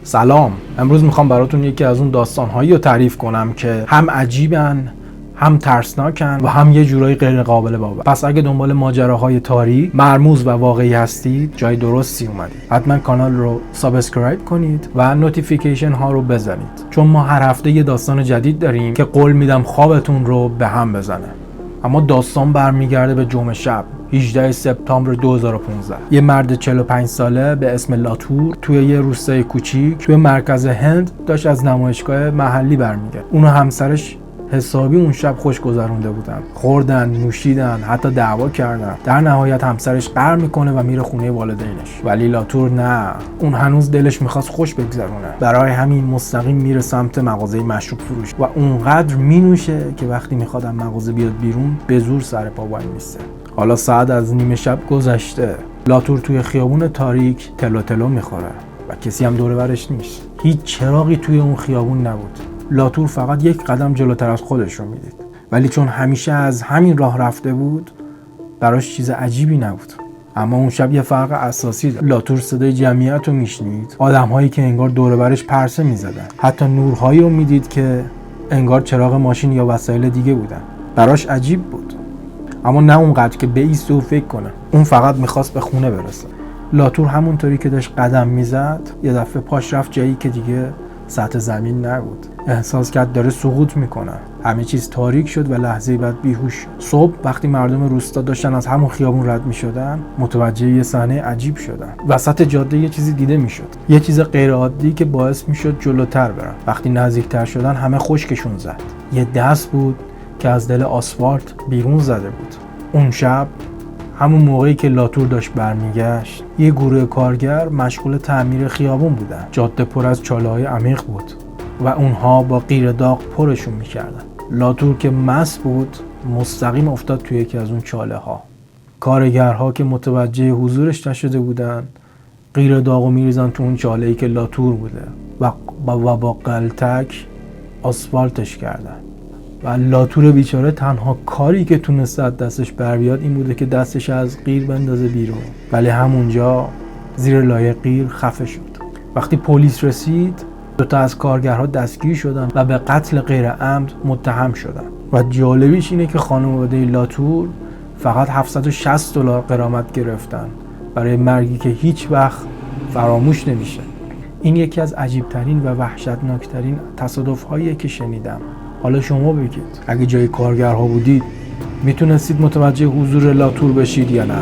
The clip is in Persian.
سلام. امروز میخوام براتون یکی از اون داستانهایی رو تعریف کنم که هم عجیبن، هم ترسناکن و هم یه جورایی غیر قابل باور. پس اگه دنبال ماجراهای تاریک، مرموز و واقعی هستید، جای درستی اومدید. حتما کانال رو سابسکرایب کنید و نوتیفیکیشن ها رو بزنید، چون ما هر هفته یه داستان جدید داریم که قول میدم خوابتون رو به هم بزنه. اما داستان برمیگرده به جمعه شب 18 سپتامبر 2015. یه مرد 45 ساله به اسم لاتور توی یه روستای کوچیک توی مرکز هند داشت از نمایشگاه محلی برمیگرد. اون و همسرش حسابی اون شب خوش گذرونده بودن. خوردن، نوشیدن، حتی دعوا کردن. در نهایت همسرش قهر میکنه و میره خونه والدینش. ولی لاتور نه، اون هنوز دلش میخواست خوش بگذرونه. برای همین مستقیم میره سمت مغازه مشروب فروش و اونقدر مینوشه که وقتی میخواد از مغازه بیاد بیرون به زور سر پا وای میسته. حالا ساعت از نیمه شب گذشته. لاتور توی خیابون تاریک تلو تلو میخوره و کسی هم دور برش نیست. هیچ چراغی توی اون خیابون نبود. لاتور فقط یک قدم جلوتر از خودش رو میدید، ولی چون همیشه از همین راه رفته بود براش چیز عجیبی نبود. اما اون شب یه فرق اساسی داشت. لاتور صدای جمعیت رو میشنید، آدم‌هایی که انگار دور برش پرسه میزدن، حتی نورهایی رو میدید که انگار چراغ ماشین یا وسایل دیگه بودن. براش عجیب بود، اما نه اونقدر که بایسته و فکر کنه. اون فقط میخواست به خونه برسه. لاتور همونطوری که داشت قدم میزد یه دفعه پاش رفت جایی که دیگه سطح زمین نبود. احساس کرد داره سقوط میکنه. همه چیز تاریک شد و لحظه بعد بیهوش شد. صبح وقتی مردم روستا داشتن از همون خیابون رد میشدن متوجه یه صحنه عجیب شدن. وسط جاده یه چیزی دیده میشد، یه چیز غیر عادی که باعث میشد جلوتر برن. وقتی نزدیکتر شدن همه خشکشون زد. یه دست بود که از دل آسفالت بیرون زده بود. اون شب همون موقعی که لاتور داشت برمیگشت یه گروه کارگر مشغول تعمیر خیابون بودن. جاده پر از چاله‌های عمیق بود و اونها با قیر داغ پرشون میکردن. لاتور که مست بود مستقیم افتاد توی یکی از اون چاله ها. کارگرها که متوجه حضورش نشده بودن قیر داغو میریزن تو اون چاله‌ای که لاتور بوده و با قلتک آسفالتش کردن. و لاتور بیچاره تنها کاری که تونست دستش بر بیاد این بوده که دستش از قیر بندازه بیرون، ولی همونجا زیر لایه قیر خفه شد. وقتی پلیس رسید دوتا از کارگرها دستگیر شدن و به قتل غیر عمد متهم شدن. و جالبیش اینه که خانواده لاتور فقط $760 غرامت گرفتن برای مرگی که هیچ وقت فراموش نمیشه. این یکی از عجیبترین و وحشتناکترین تصادف‌هاییه که شنیدم. حالا شما بگید اگه جای کارگرها بودید میتونستید متوجه حضور لاتور بشید یا نه؟